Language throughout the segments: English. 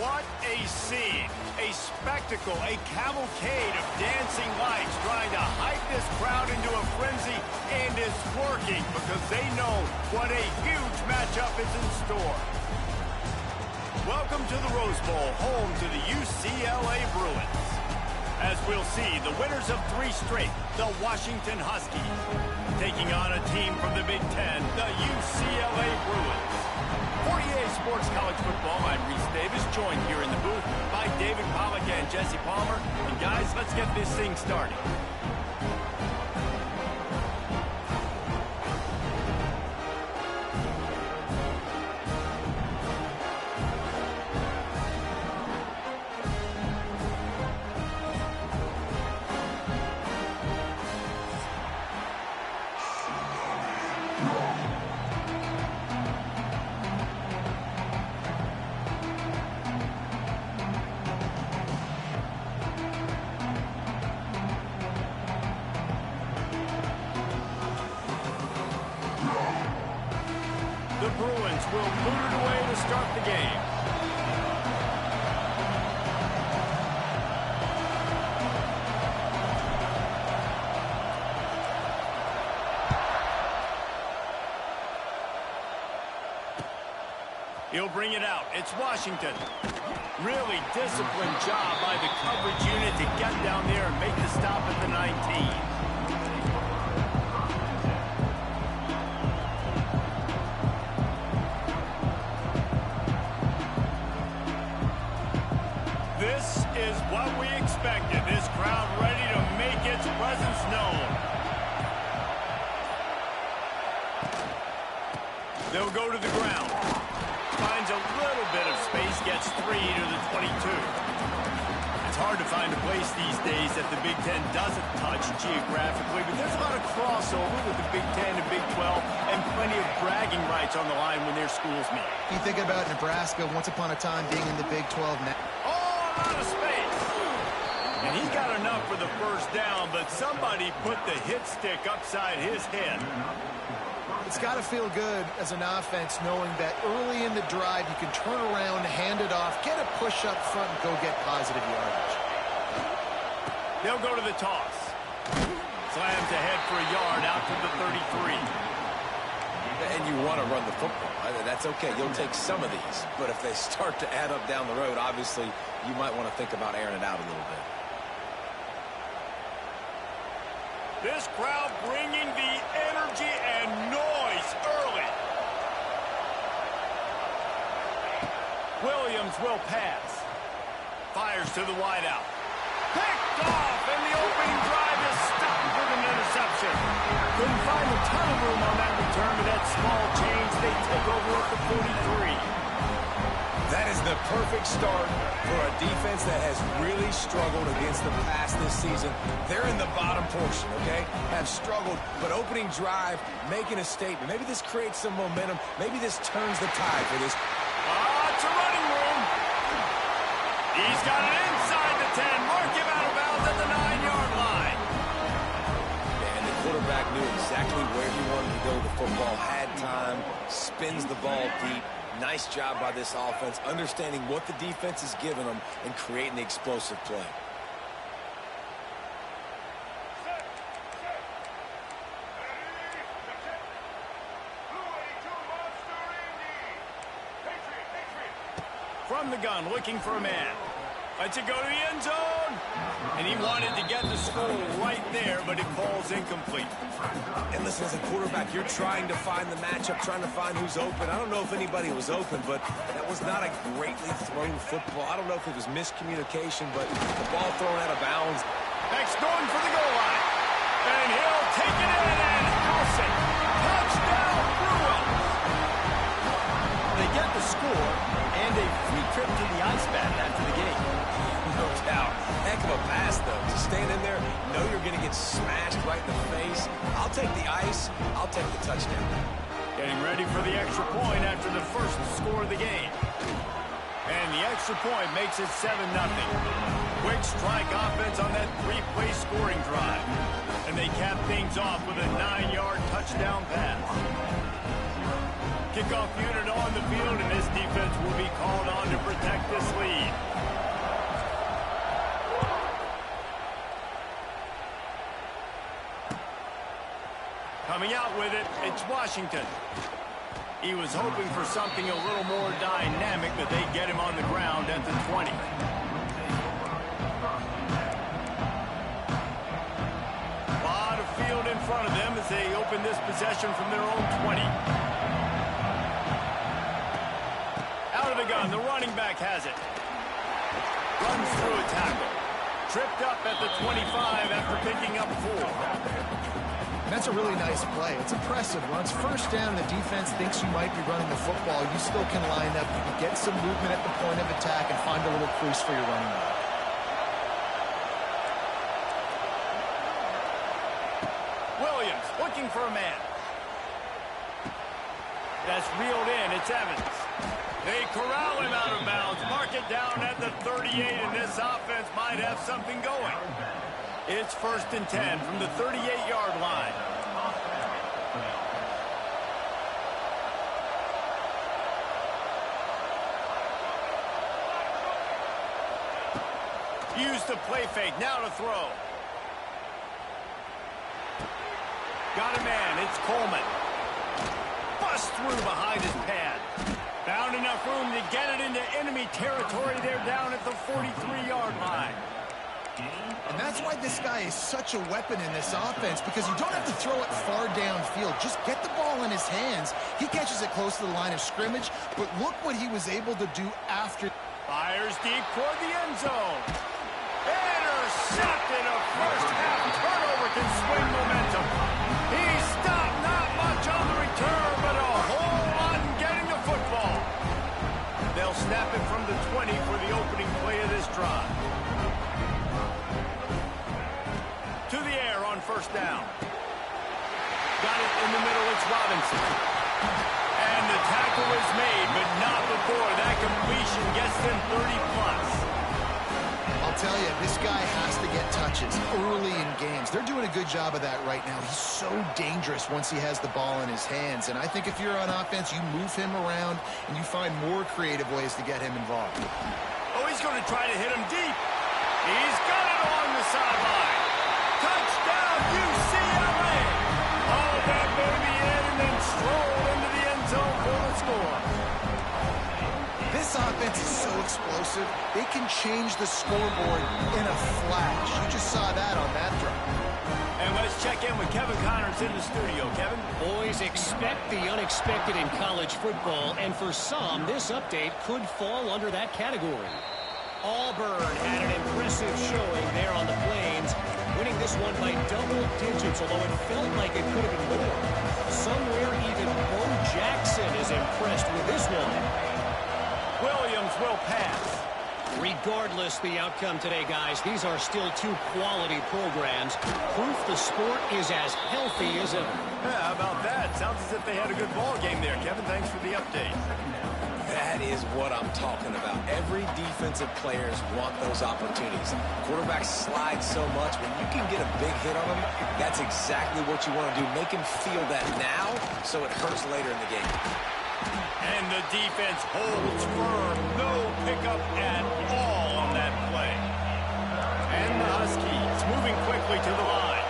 What a scene, a spectacle, a cavalcade of dancing lights trying to hype this crowd into a frenzy, and it's working because they know what a huge matchup is in store. Welcome to the Rose Bowl, home to the UCLA Bruins. As we'll see, the winners of 3 straight, the Washington Huskies, taking on a team from the Big Ten, the UCLA Bruins. For EA Sports College Football, I'm Reese Davis, joined here in the booth by David Pollack and Jesse Palmer. And guys, let's get this thing started. The Bruins will boot it away to start the game. He'll bring it out. It's Washington. Really disciplined job by the coverage unit to get down there and make the stop at the 19. This is what we expected. This crowd ready to make its presence known. They'll go to the ground. Finds a little bit of space, gets 3 to the 22. It's hard to find a place these days that the Big Ten doesn't touch geographically, but there's a lot of crossover with the Big Ten and Big 12 and plenty of bragging rights on the line when their schools meet. You think about Nebraska once upon a time being in the Big 12 now. Out of space. And he got enough for the first down, but somebody put the hit stick upside his head. It's got to feel good as an offense knowing that early in the drive you can turn around, hand it off, get a push up front, and go get positive yardage. They'll go to the toss. Slams ahead for a yard out to the 33. And you want to run the football. That's okay. You'll take some of these. But if they start to add up down the road, obviously, you might want to think about airing it out a little bit. This crowd bringing the energy and noise early. Williams will pass. Fires to the wideout. Picked off, and the opening drive is stopped with an interception. Couldn't find a ton of room on that return, but that small change, they take over at the 43. That is the perfect start for a defense that has really struggled against the pass this season. They're in the bottom portion, okay? Have struggled, but opening drive, making a statement. Maybe this creates some momentum. Maybe this turns the tide for this. It's a running room. He's got it inside the 10. Mark him out of bounds at the 9-yard line. And the quarterback knew exactly where he wanted to go. The football had time, spins the ball deep. Nice job by this offense, understanding what the defense is giving them and creating the explosive play. From the gun, looking for a man. Lets it go to the end zone. And he wanted to get the score right there, but it falls incomplete. And listen, as a quarterback, you're trying to find the matchup, trying to find who's open. I don't know if anybody was open, but that was not a greatly thrown football. I don't know if it was miscommunication, but the ball thrown out of bounds. Next going for the goal line. And he'll take it in and house it. Touchdown, Bruins. They get the score and a free trip to the ice bath after the game. No doubt. Heck of a pass, though. To stand in there, know you're going to get smashed right in the face. I'll take the ice. I'll take the touchdown. Getting ready for the extra point after the first score of the game. And the extra point makes it 7-0. Quick strike offense on that 3-play scoring drive. And they cap things off with a 9-yard touchdown pass. Kickoff unit on the field, and this defense will be called on to protect this lead. with it. It's Washington. He was hoping for something a little more dynamic, but they get him on the ground at the 20. A lot of field in front of them as they open this possession from their own 20. Out of the gun, the running back has it. Runs through a tackle. Tripped up at the 25 after picking up 4. That's a really nice play. It's impressive. When it's first down and the defense thinks you might be running the football, you still can line up. You can get some movement at the point of attack and find a little crease for your running back. Williams looking for a man. That's reeled in. It's Evans. They corral him out of bounds. Mark it down at the 38, and this offense might have something going. It's 1st and 10 from the 38-yard line. Use the play fake. Now to throw. Got a man. It's Coleman. Bust through behind his pad. Found enough room to get it into enemy territory. They're down at the 43-yard line. And that's why this guy is such a weapon in this offense, because you don't have to throw it far downfield. Just get the ball in his hands. He catches it close to the line of scrimmage, but look what he was able to do after. Fires deep toward the end zone. Intercepted. A first-half turnover can swing momentum. He stopped, not much on the return, but a whole lot in getting the football. They'll snap it from the 20 for the opening play of this drive. To the air on 1st down. Got it in the middle. It's Robinson. And the tackle is made, but not before that completion gets them 30-plus. I'll tell you, this guy has to get touches early in games. They're doing a good job of that right now. He's so dangerous once he has the ball in his hands. And I think if you're on offense, you move him around and you find more creative ways to get him involved. Oh, he's going to try to hit him deep. He's got it along the sideline. Touchdown, UCLA! All that baby in and then stroll into the end zone for the score. This offense is so explosive, they can change the scoreboard in a flash. You just saw that on that drive. And let's check in with Kevin Connors in the studio. Kevin? Boys, expect the unexpected in college football, and for some, this update could fall under that category. Auburn had an impressive showing there on the Plains, winning this one by double digits, although it felt like it could have been more. Somewhere even Bo Jackson is impressed with this one. Williams will pass. Regardless the outcome today, guys, these are still two quality programs. Proof the sport is as healthy as ever. Yeah, how about that? Sounds as if they had a good ball game there. Kevin, thanks for the update. That is what I'm talking about. Every defensive players want those opportunities. Quarterbacks slide so much. When you can get a big hit on them, that's exactly what you want to do. Make him feel that now so it hurts later in the game. And the defense holds firm. No pickup at all on that play. And the Huskies moving quickly to the line.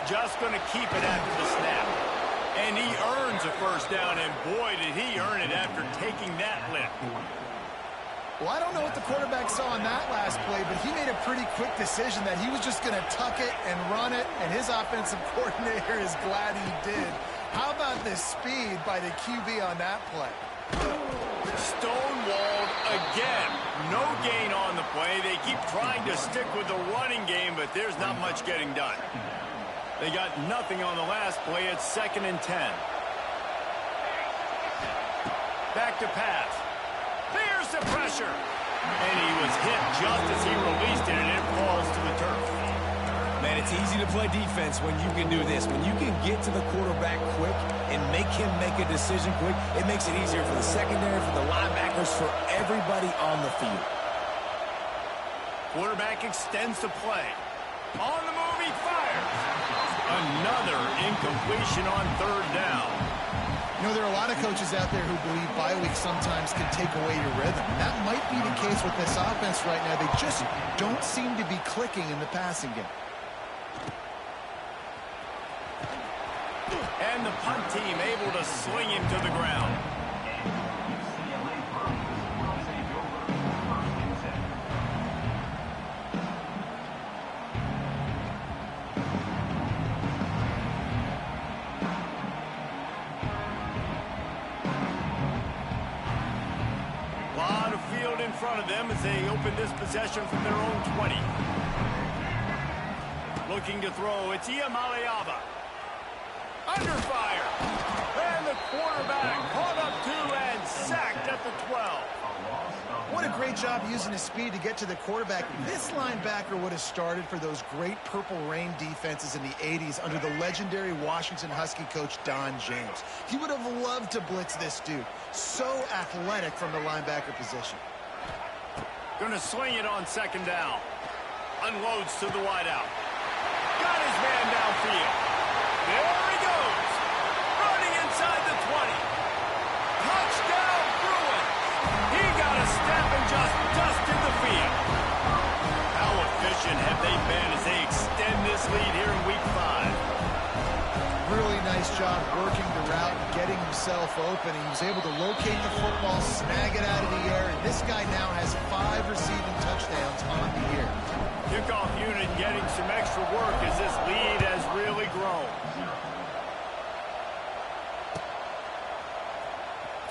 Just going to keep it after the snap. And he earns a 1st down, and boy, did he earn it after taking that lift. Well, I don't know what the quarterback saw on that last play, but he made a pretty quick decision that he was just going to tuck it and run it, and his offensive coordinator is glad he did. How about the speed by the QB on that play? Stonewalled again. No gain on the play. They keep trying to stick with the running game, but there's not much getting done. They got nothing on the last play. It's 2nd and 10. Back to pass. There's the pressure. And he was hit just as he released it, and it falls to the turf. Man, it's easy to play defense when you can do this. When you can get to the quarterback quick and make him make a decision quick, it makes it easier for the secondary, for the linebackers, for everybody on the field. Quarterback extends the play. On the move, he fires. Another incompletion on 3rd down. You know, there are a lot of coaches out there who believe bye week sometimes can take away your rhythm. That might be the case with this offense right now. They just don't seem to be clicking in the passing game. and the punt team able to sling him to the ground. In front of them as they open this possession from their own 20. Looking to throw, it's Iamaleava. Under fire. And the quarterback caught up to and sacked at the 12. What a great job using his speed to get to the quarterback. This linebacker would have started for those great Purple Rain defenses in the 80s under the legendary Washington Husky coach Don James. He would have loved to blitz this dude. So athletic from the linebacker position. Going to sling it on second down. Unloads to the wideout. Got his man downfield. There he goes. Running inside the 20. Touchdown Bruins. He got a step and just dusted the field. How efficient have they been as they extend this lead here in Week 5? Really nice job working the route, getting himself open. He was able to locate the football, snag it out of the air, and this guy now has 5 receiving touchdowns on the year. Kickoff unit getting some extra work as this lead has really grown.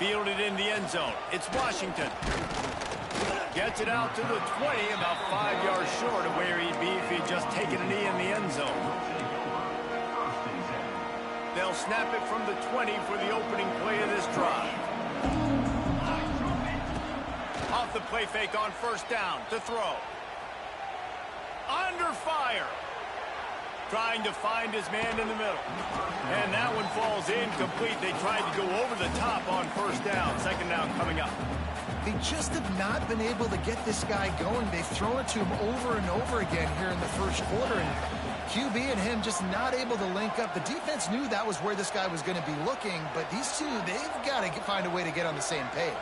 Fielded in the end zone. It's Washington. Gets it out to the 20, about 5 yards short of where he'd be if he'd just taken a knee in the end zone. They'll snap it from the 20 for the opening play of this drive. Off the play fake on first down to throw. Under fire. Trying to find his man in the middle. And that one falls incomplete. They tried to go over the top on first down. Second down coming up. They just have not been able to get this guy going. They've thrown it to him over and over again here in the first quarter. And QB and him just not able to link up. The defense knew that was where this guy was going to be looking, but these two, they've got to find a way to get on the same page.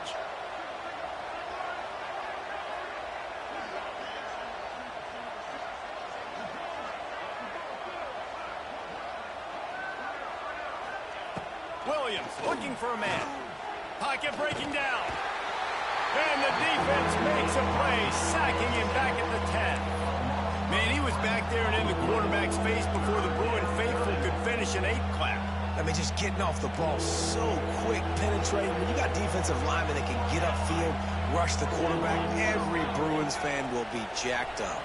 Williams looking for a man. Pocket breaking down. And the defense makes a play, sacking him back at the 10. Man, he was back there and in the quarterback's face before the Bruin faithful could finish an 8-clap. I mean, just getting off the ball so quick, penetrating. When you got defensive linemen that can get upfield, rush the quarterback, every Bruins fan will be jacked up.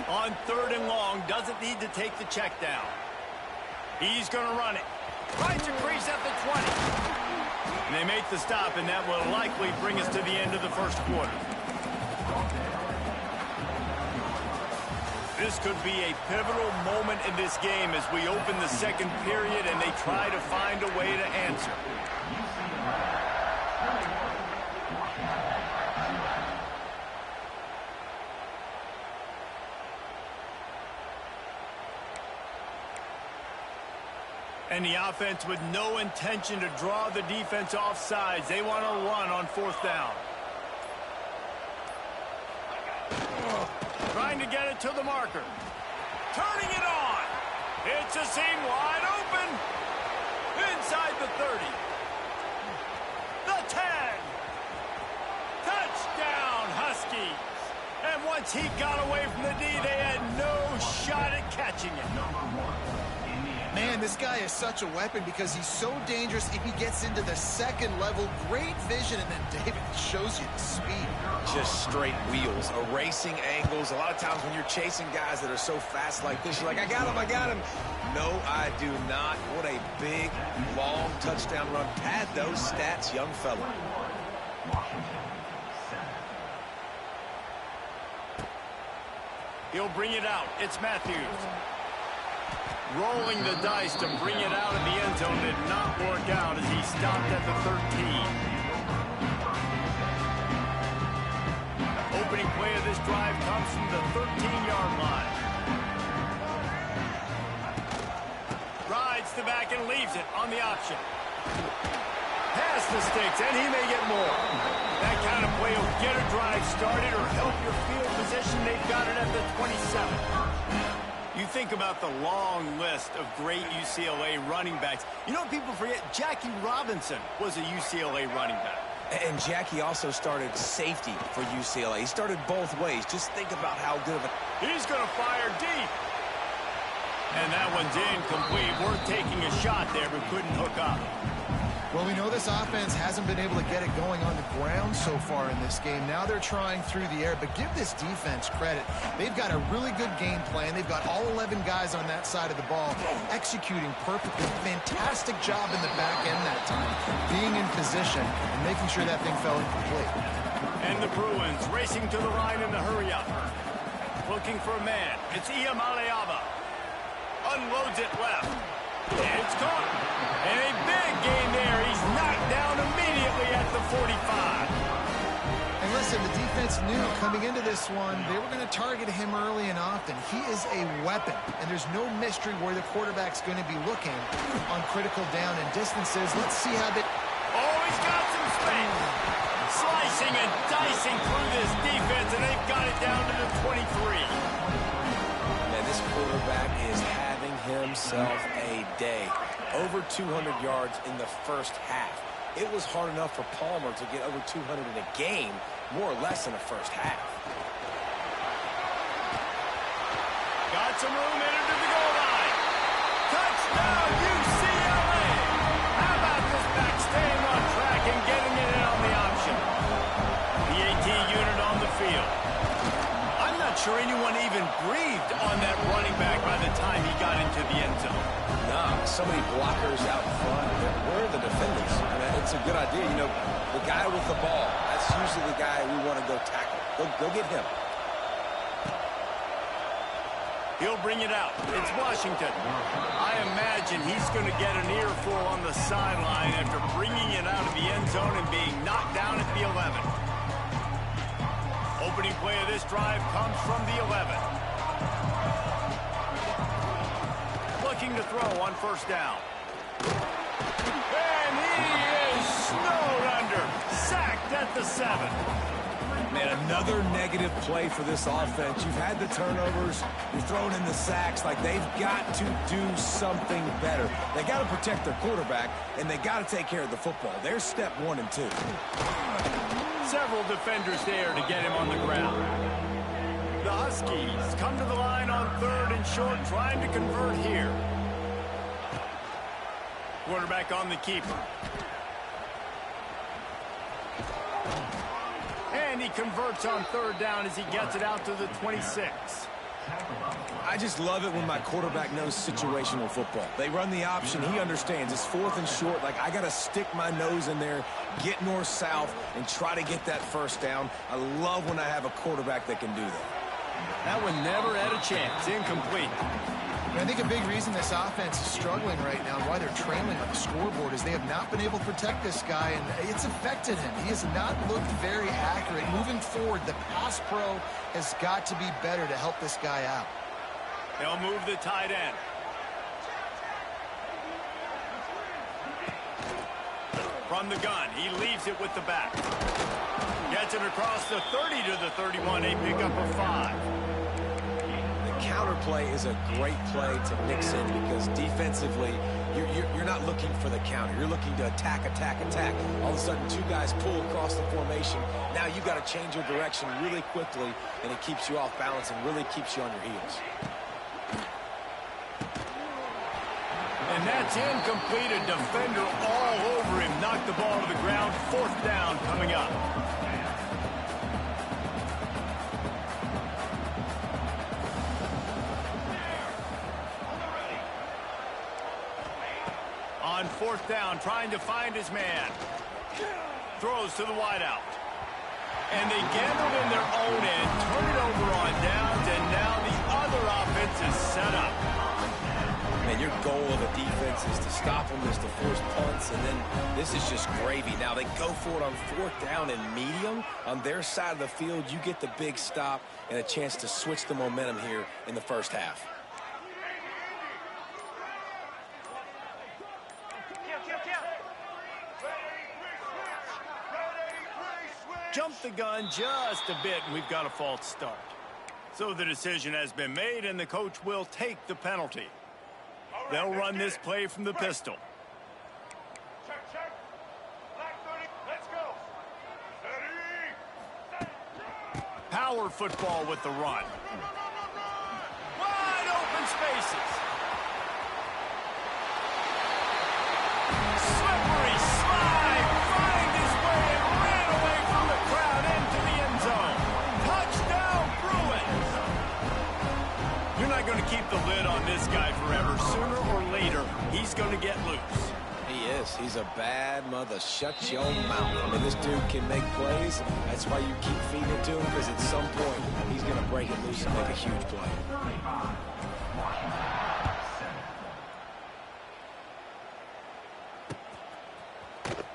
On third and long, doesn't need to take the check down. He's going to run it. Finds a crease at the 20. And they make the stop, and that will likely bring us to the end of the first quarter. This could be a pivotal moment in this game as we open the second period and they try to find a way to answer. And the offense with no intention to draw the defense off sides. They want to run on fourth down. Trying to get it to the marker. Turning it on. It's a seam wide open. Inside the 30. The 10. Touchdown, Huskies. And once he got away from the D, they had no shot at catching it. Man, this guy is such a weapon because he's so dangerous if he gets into the second level. Great vision, and then David shows you the speed. Just straight wheels, erasing angles. A lot of times when you're chasing guys that are so fast like this, you're like, I got him, I got him. No, I do not. What a big, long touchdown run. Pad those stats, young fella. He'll bring it out. It's Matthews. Rolling the dice to bring it out of the end zone did not work out as he stopped at the 13. Opening play of this drive comes from the 13-yard line. Rides the back and leaves it on the option. Pass the sticks, and he may get more. That kind of play will get a drive started or help your field position. They've got it at the 27. You think about the long list of great UCLA running backs. You know what people forget? Jackie Robinson was a UCLA running back. And Jackie also started safety for UCLA. He started both ways. Just think about how good of a... He's going to fire deep. And that one's incomplete. Worth taking a shot there, but couldn't hook up. Well, we know this offense hasn't been able to get it going on the ground so far in this game. Now they're trying through the air, but give this defense credit. They've got a really good game plan. They've got all 11 guys on that side of the ball executing perfectly. Fantastic job in the back end that time, being in position and making sure that thing fell incomplete. And the Bruins racing to the line in the hurry-up. Looking for a man. It's Iamaleava. Unloads it left. It's caught. And a big gain there. He's knocked down immediately at the 45. And listen, the defense knew coming into this one, they were going to target him early and often. He is a weapon, and there's no mystery where the quarterback's going to be looking on critical down and distances. Let's see how they... Oh, he's got some space. Slicing and dicing through this defense, and they've got it down to the 23. Man, this quarterback is having himself a day. Over 200 yards in the first half. It was hard enough for Palmer to get over 200 in a game, more or less in the first half. Got some room, entered to the goal line. Touchdown, UCLA! How about this back staying on track and getting it in on the option? The AT unit on the field. I'm not sure anyone even breathed on that running back by the time he got into the end zone. Nah, so many blockers out front. Where are the defenders? I mean, it's a good idea. You know, the guy with the ball, that's usually the guy we want to go tackle. Go get him. He'll bring it out. It's Washington. I imagine he's going to get an earful on the sideline after bringing it out of the end zone and being knocked down at the 11. Opening play of this drive comes from the 11. Looking to throw on first down. And he is snowed under. Sacked at the 7. Man, another negative play for this offense. You've had the turnovers. You're throwing in the sacks. Like, they've got to do something better. They got to protect their quarterback, and they got to take care of the football. There's step 1 and 2. Several defenders there to get him on the ground. The Huskies come to the line on 3rd and short, trying to convert here. Quarterback on the keeper. And he converts on 3rd down as he gets it out to the 26. I just love it when my quarterback knows situational football. They run the option. He understands. It's 4th and short. Like, I got to stick my nose in there, get north-south, and try to get that first down. I love when I have a quarterback that can do that. That one never had a chance. Incomplete. I think a big reason this offense is struggling right now and why they're trailing on the scoreboard is they have not been able to protect this guy, and it's affected him. He has not looked very accurate. Moving forward, the pass pro has got to be better to help this guy out. They'll move the tight end. From the gun, he leaves it with the back. Gets it across the 30 to the 31, a pickup of 5. Counter play is a great play to mix in because defensively, you're not looking for the counter. You're looking to attack, attack, attack. All of a sudden, 2 guys pull across the formation. Now you've got to change your direction really quickly, and it keeps you off balance and really keeps you on your heels. And that's incomplete. A defender all over him. Knocked the ball to the ground. 4th down coming up. On 4th down, trying to find his man. Throws to the wideout. And they gambled in their own end, turn it over on downs, and now the other offense is set up. Man, your goal of a defense is to stop them, is to force punts, and then this is just gravy. Now they go for it on 4th down and medium. On their side of the field, you get the big stop and a chance to switch the momentum here in the first half. Jumped the gun just a bit, and we've got a false start. So the decision has been made, and the coach will take the penalty. They'll run this play from the pistol. Check. Black 30, let's go. Ready. Power football with the run. Wide open spaces. Slippery slide. Find his way and ran away from the crowd into the end zone. Touchdown, Bruins. You're not going to keep the lid on this guy forever. Sooner or later, he's going to get loose. He is. He's a bad mother. Shut your mouth. I mean, this dude can make plays. That's why you keep feeding it to him, because at some point, he's going to break it loose and make a huge play.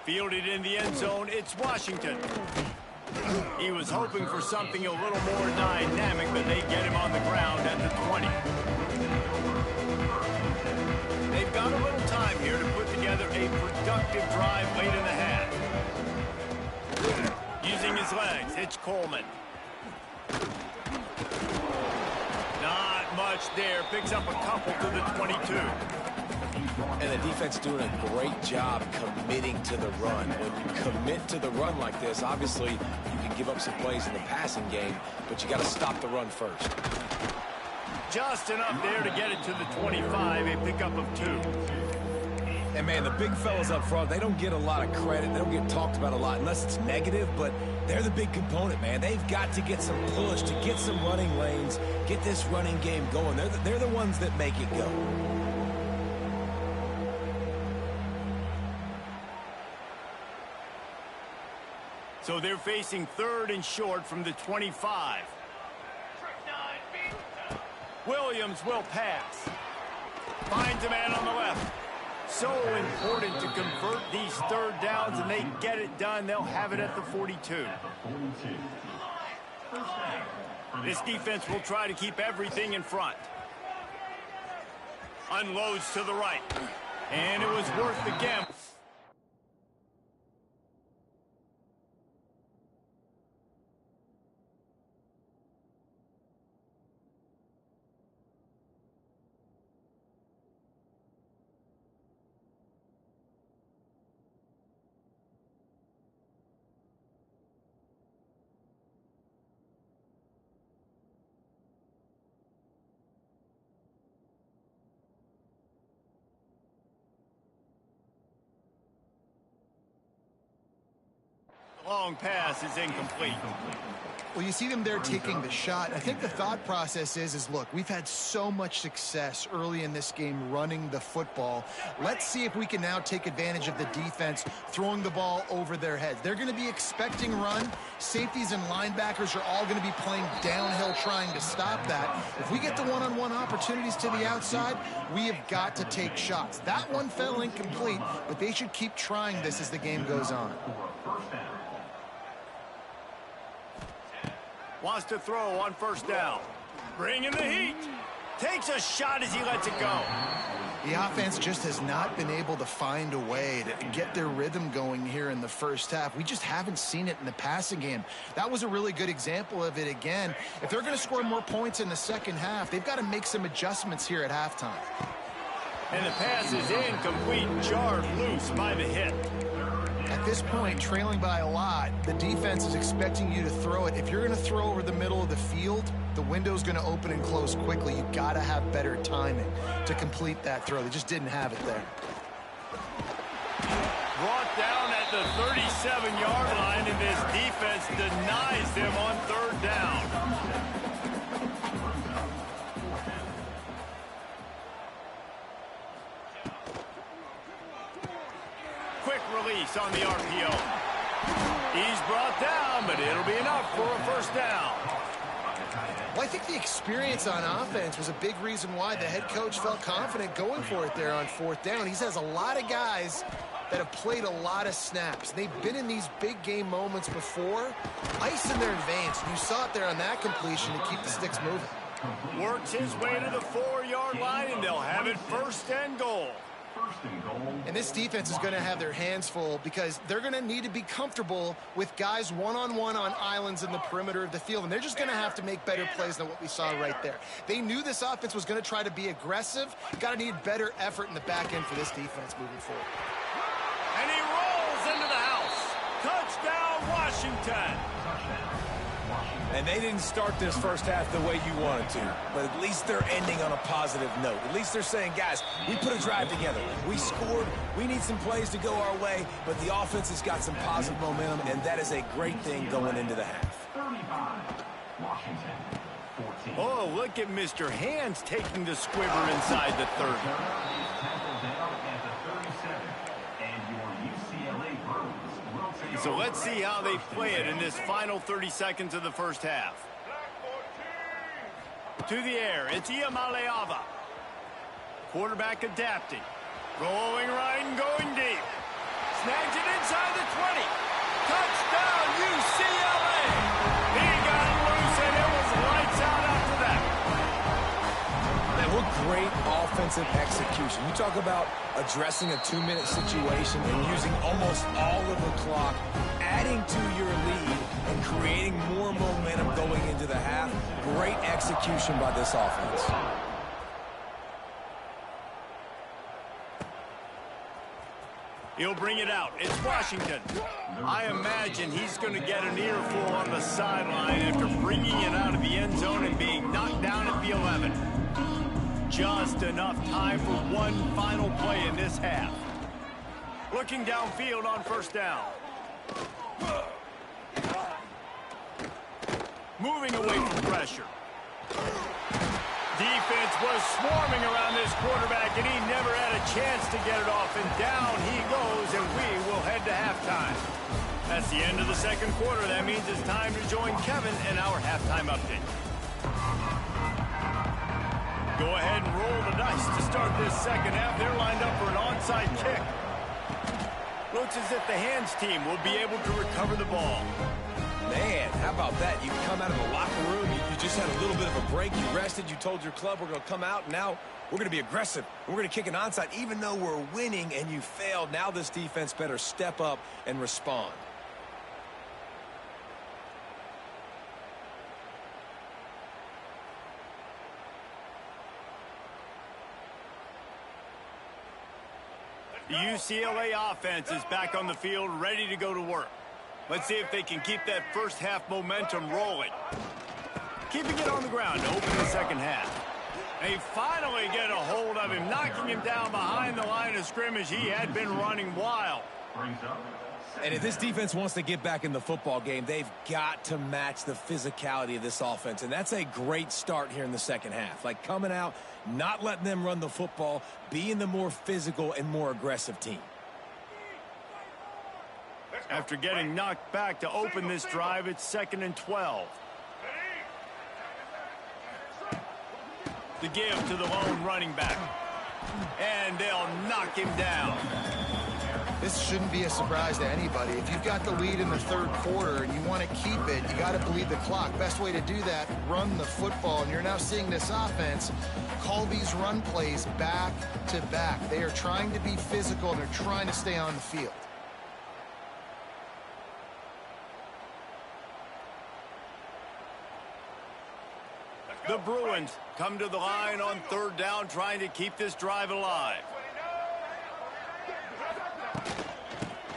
Fielded in the end zone, it's Washington. He was hoping for something a little more dynamic, but they get him on the ground at the 20. They've got a little time here to put together a productive drive late in the half. Using his legs, it's Coleman. Not much there. Picks up a couple to the 22. And the defense doing a great job committing to the run. When you commit to the run like this, obviously you can give up some plays in the passing game, but you got to stop the run first. Just enough there to get it to the 25, a pickup of 2. And, man, the big fellas up front, they don't get a lot of credit. They don't get talked about a lot unless it's negative, but they're the big component, man. They've got to get some push, to get some running lanes, get this running game going. They're the ones that make it go. So they're facing 3rd and short from the 25. Williams will pass. Finds a man on the left. So important to convert these 3rd downs, and they get it done. They'll have it at the 42. This defense will try to keep everything in front. Unloads to the right. And it was worth the gamble. Long pass is incomplete. Well, you see them there taking the shot. I think the thought process is look, we've had so much success early in this game running the football. Let's see if we can now take advantage of the defense throwing the ball over their heads. They're going to be expecting run. Safeties and linebackers are all going to be playing downhill trying to stop that. If we get the one-on-one opportunities to the outside, we have got to take shots. That one fell incomplete, but they should keep trying this as the game goes on. Wants to throw on 1st down. Bringing the heat. Takes a shot as he lets it go. The offense just has not been able to find a way to get their rhythm going here in the first half. We just haven't seen it in the passing game. That was a really good example of it again. If they're going to score more points in the second half, they've got to make some adjustments here at halftime. And the pass is incomplete, jarred loose by the hit. At this point, trailing by a lot, the defense is expecting you to throw it. If you're going to throw over the middle of the field, the window's going to open and close quickly. You've got to have better timing to complete that throw. They just didn't have it there. Brought down at the 37-yard line, and this defense denies them on 3rd down. Quick release on the RPO. He's brought down, but it'll be enough for a 1st down. Well, I think the experience on offense was a big reason why the head coach felt confident going for it there on 4th down. He has a lot of guys that have played a lot of snaps. They've been in these big game moments before. Ice in their veins. You saw it there on that completion to keep the sticks moving. Works his way to the 4-yard line, and they'll have it 1st and goal. And this defense is going to have their hands full because they're going to need to be comfortable with guys one-on-one on islands in the perimeter of the field. And they're just going to have to make better plays than what we saw right there. They knew this offense was going to try to be aggressive. Got to need better effort in the back end for this defense moving forward. And he rolls into the house. Touchdown, Washington. And they didn't start this first half the way you wanted to, but at least they're ending on a positive note. At least they're saying, guys, we put a drive together. We scored. We need some plays to go our way, but the offense has got some positive momentum, and that is a great thing going into the half. Oh, look at Mr. Hands taking the squibber inside the 30. So let's see how they play it in this final 30 seconds of the first half. To the air, it's Iamaleava. Quarterback adapting. Rolling right and going deep. Snags it inside the 20. Touchdown, UCLA! He got it loose, and it was lights out after that. Man, what great offensive execution. You talk about addressing a 2-minute situation and using almost all of the clock, adding to your lead and creating more momentum going into the half. Great execution by this offense. He'll bring it out. It's Washington. I imagine he's going to get an earful on the sideline after bringing it out of the end zone and being knocked down at the 11. Just enough time for one final play in this half. Looking downfield on first down. Moving away from pressure. Defense was swarming around this quarterback, and he never had a chance to get it off. And down he goes, and we will head to halftime. That's the end of the second quarter. That means it's time to join Kevin in our halftime update. Go ahead and roll the dice to start this second half. They're lined up for an onside kick. Looks as if the Hands team will be able to recover the ball. Man, how about that? You come out of the locker room, you just had a little bit of a break, you rested, you told your club we're going to come out, and now we're going to be aggressive. We're going to kick an onside, even though we're winning and you failed. Now this defense better step up and respond. The UCLA offense is back on the field, ready to go to work. Let's see if they can keep that first half momentum rolling. Keeping it on the ground to open the second half. They finally get a hold of him, knocking him down behind the line of scrimmage. He had been running wild. And if this defense wants to get back in the football game, they've got to match the physicality of this offense. And that's a great start here in the second half. Like coming out, not letting them run the football, being the more physical and more aggressive team. After getting knocked back to open this drive, it's 2nd and 12. The give to the lone running back. And they'll knock him down. This shouldn't be a surprise to anybody. If you've got the lead in the third quarter and you want to keep it, you got to bleed the clock. Best way to do that, run the football. And you're now seeing this offense call these run plays back to back. They are trying to be physical, and they're trying to stay on the field. The Bruins come to the line on third down, trying to keep this drive alive.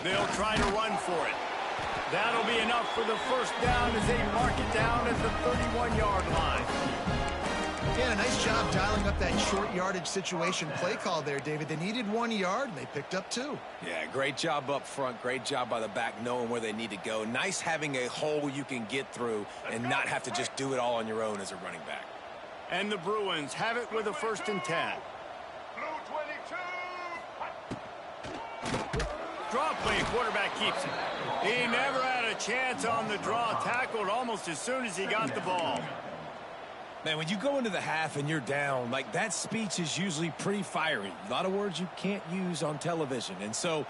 They'll try to run for it. That'll be enough for the first down as they mark it down at the 31-yard line. Yeah, nice job dialing up that short yardage situation play call there, David. They needed 1 yard, and they picked up 2. Yeah, great job up front. Great job by the back knowing where they need to go. Nice having a hole you can get through and not have to just do it all on your own as a running back. And the Bruins have it with a 1st and 10. Blue 22. Draw play, quarterback keeps it. He never had a chance on the draw, tackled almost as soon as he got the ball. Man, when you go into the half and you're down, like that speech is usually pretty fiery. A lot of words you can't use on television. And so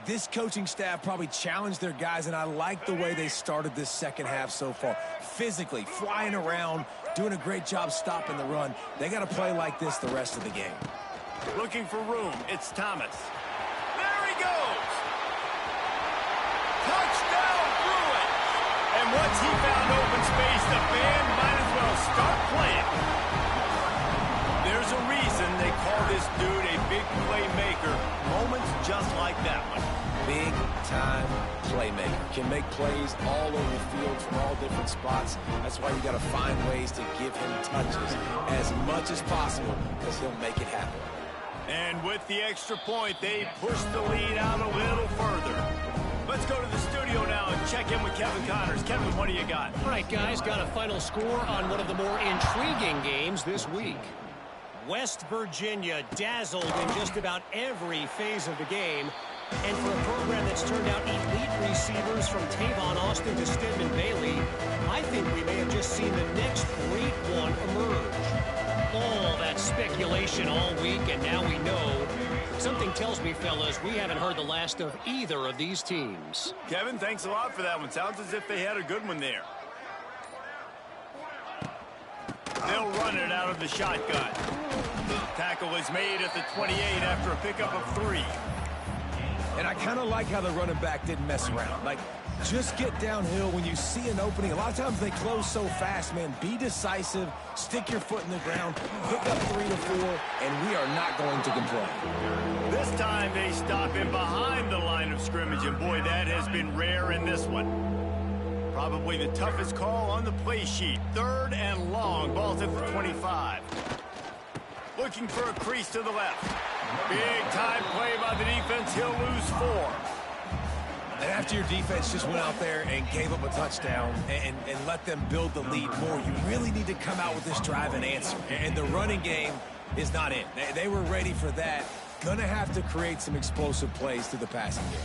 this coaching staff probably challenged their guys, and I like the way they started this second half so far. Physically, flying around, doing a great job stopping the run. They got to play like this the rest of the game. Looking for room. It's Thomas. There he goes. Touchdown, Bruins. And once he found open space, the band might as well start playing. There's a reason they call this dude a big playmaker. Moments just like that one. Big-time playmaker. Can make plays all over the field from all different spots. That's why you got to find ways to give him touches as much as possible because he'll make it happen. And with the extra point, they push the lead out a little further. Let's go to the studio now and check in with Kevin Connors. Kevin, what do you got? All right, guys, got a final score on one of the more intriguing games this week. West Virginia dazzled in just about every phase of the game. And for a program that's turned out elite receivers from Tavon Austin to Stedman Bailey, I think we may have just seen the next great one emerge. All that speculation all week, and now we know. Something tells me, fellas, we haven't heard the last of either of these teams. Kevin, thanks a lot for that one. Sounds as if they had a good one there. They'll run it out of the shotgun. Tackle is made at the 28 after a pickup of 3. And I kind of like how the running back didn't mess around. Like, just get downhill when you see an opening. A lot of times they close so fast, man. Be decisive, stick your foot in the ground, pick up 3 to 4, and we are not going to complain. This time they stop him behind the line of scrimmage, and boy, that has been rare in this one. Probably the toughest call on the play sheet. 3rd and long. Ball's at the 25. Looking for a crease to the left. Big time play by the defense. He'll lose 4. And after your defense just went out there and gave up a touchdown and let them build the lead more, you really need to come out with this drive and answer. And the running game is not in. They were ready for that. Gonna have to create some explosive plays through the passing game.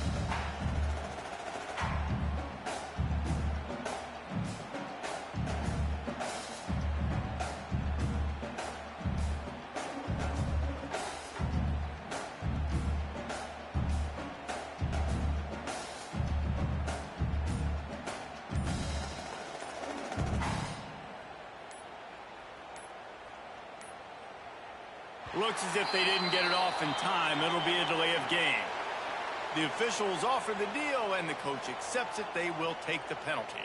Looks as if they didn't get it off in time. It'll be a delay of game. The officials offer the deal, and the coach accepts it. They will take the penalty.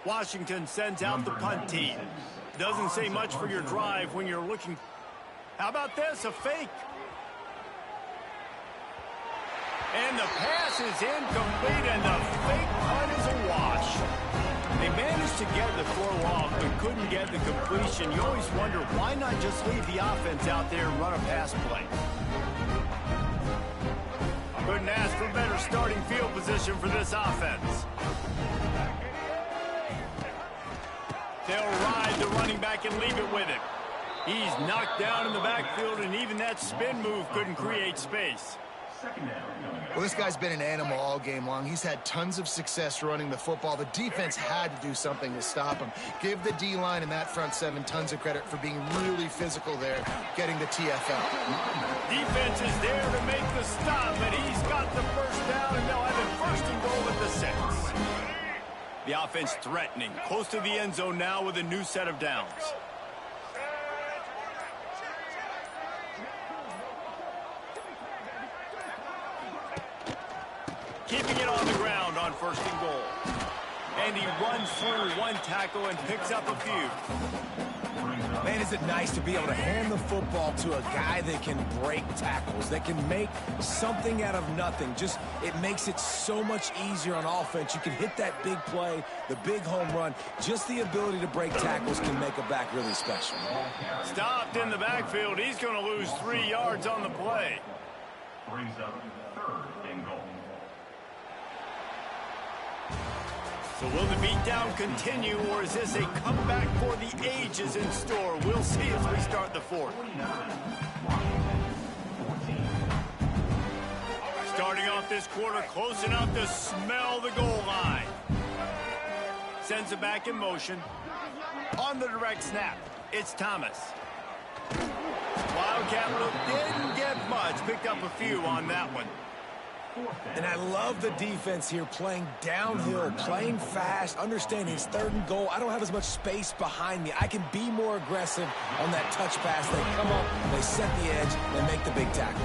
Washington sends out the punt team. Doesn't say much for your drive when you're looking. How about this? A fake. And the pass is incomplete, and the fake punt is a wash. They managed to get the throw off, but couldn't get the completion. You always wonder, why not just leave the offense out there and run a pass play? Couldn't ask for better starting field position for this offense. They'll ride the running back and leave it with him. He's knocked down in the backfield, and even that spin move couldn't create space. Well, this guy's been an animal all game long. He's had tons of success running the football. The defense had to do something to stop him. Give the D-line and that front 7 tons of credit for being really physical there, getting the TFL. Defense is there to make the stop, but he's got the first down, and they'll have it 1st and goal at the 6. The offense threatening, close to the end zone now with a new set of downs. Keeping it on the ground on 1st and goal. And he runs through 1 tackle and picks up a few. Man, is it nice to be able to hand the football to a guy that can break tackles, that can make something out of nothing. Just, it makes it so much easier on offense. You can hit that big play, the big home run. Just the ability to break tackles can make a back really special. Stopped in the backfield. He's going to lose 3 yards on the play. Brings up 3rd and goal. So will the beatdown continue, or is this a comeback for the ages in store? We'll see as we start the 4th. Starting off this quarter close enough to smell the goal line. Sends it back in motion. On the direct snap, it's Thomas. Wildcat look didn't get much. Picked up a few on that one. And I love the defense here, playing downhill, playing fast, understanding it's 3rd and goal. I don't have as much space behind me. I can be more aggressive on that touch pass. They come up, they set the edge, they make the big tackle.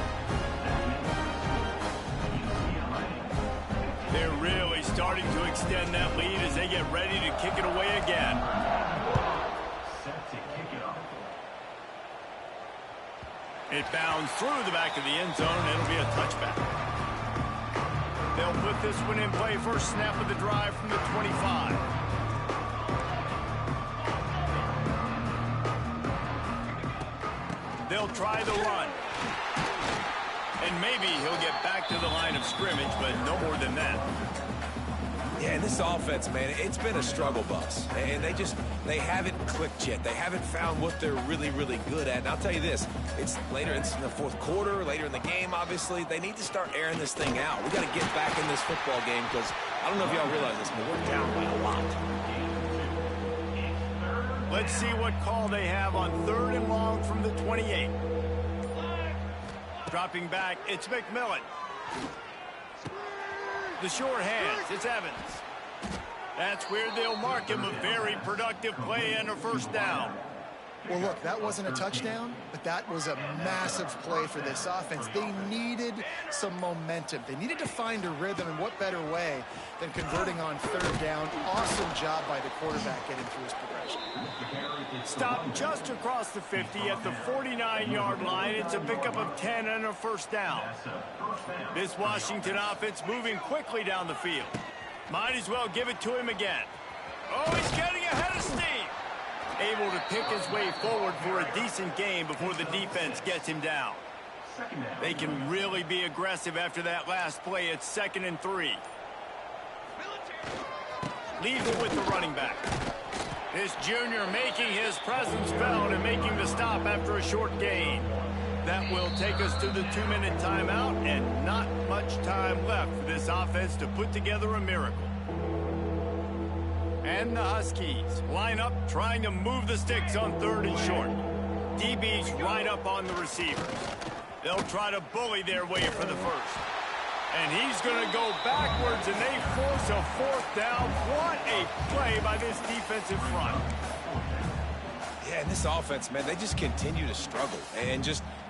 They're really starting to extend that lead as they get ready to kick it away again. Set to kick it off. It bounds through the back of the end zone, and it'll be a touchback. They'll put this one in play. First snap of the drive from the 25. They'll try the run. And maybe he'll get back to the line of scrimmage, but no more than that. Yeah, and this offense, man, it's been a struggle bus. And they haven't clicked yet. They haven't found what they're really, really good at. And I'll tell you this, it's later in the 4th quarter, later in the game, obviously. They need to start airing this thing out. We got to get back in this football game because I don't know if y'all realize this, but we're down by a lot. Let's see what call they have on 3rd and long from the 28. Dropping back, it's McMillan. The short hands, it's Evans. That's where they'll mark him. A very productive play and a first down. Well, look, that wasn't a touchdown, but that was a massive play for this offense. They needed some momentum. They needed to find a rhythm, and what better way than converting on 3rd down. Awesome job by the quarterback getting through his progression. Stopped just across the 50 at the 49-yard line. It's a pickup of 10 and a first down. This Washington offense moving quickly down the field. Might as well give it to him again. Oh, he's getting ahead of steam. Able to pick his way forward for a decent game before the defense gets him down. They can really be aggressive after that last play. It's 2nd and 3. Leaves it with the running back. This junior making his presence felt and making the stop after a short gain. That will take us to the 2-minute timeout, and not much time left for this offense to put together a miracle. And the Huskies line up trying to move the sticks on 3rd and short. DB's right up on the receivers. They'll try to bully their way for the first. And he's going to go backwards, and they force a 4th down. What a play by this defensive front. Yeah, and this offense, man, they just continue to struggle. And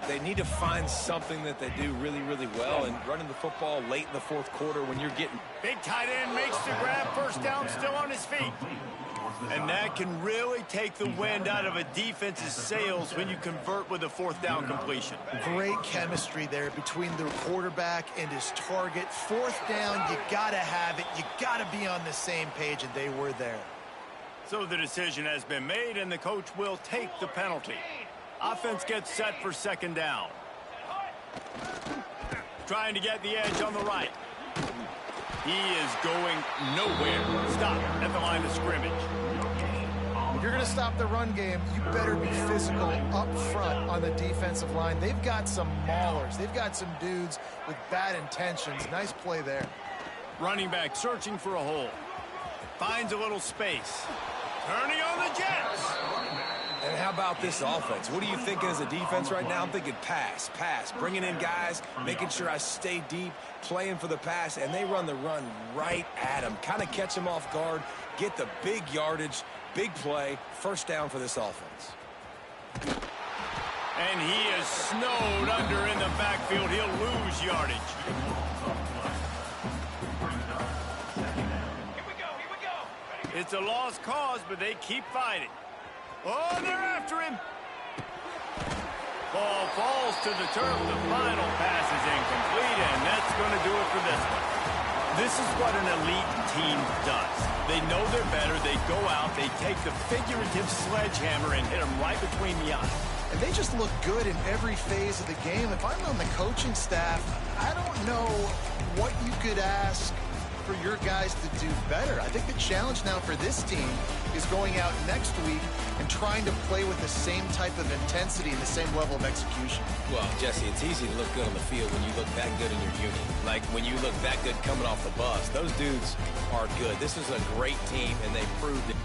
they need to find something that they do really, really well. And running the football late in the 4th quarter when you're getting... Big tight end makes the grab. First down, still on his feet. And that can really take the wind out of a defense's sails when you convert with a 4th down completion. Great chemistry there between the quarterback and his target. 4th down, you got to have it. You got to be on the same page, and they were there. So the decision has been made, and the coach will take the penalty. Offense gets set for 2nd down. Trying to get the edge on the right. He is going nowhere. Stop at the line of scrimmage. If you're going to stop the run game, you better be physical up front on the defensive line. They've got some maulers. They've got some dudes with bad intentions. Nice play there. Running back searching for a hole. Finds a little space. Turning on the Jets. And how about this offense? What are you thinking as a defense right now? I'm thinking pass, bringing in guys, making sure I stay deep, playing for the pass, and they run the run right at him. Kind of catch him off guard, get the big yardage, big play, first down for this offense. And he is snowed under in the backfield. He'll lose yardage. It's a lost cause, but they keep fighting. Oh, they're after him. Ball falls to the turf. The final pass is incomplete, and that's going to do it for this one. This is what an elite team does. They know they're better. They go out. They take the figurative sledgehammer and hit them right between the eyes. And they just look good in every phase of the game. If I'm on the coaching staff, I don't know what you could ask for your guys to do better. I think the challenge now for this team is going out next week and trying to play with the same type of intensity and the same level of execution. Well, Jesse, it's easy to look good on the field when you look that good in your unit. Like when you look that good coming off the bus. Those dudes are good. This is a great team, and they proved it.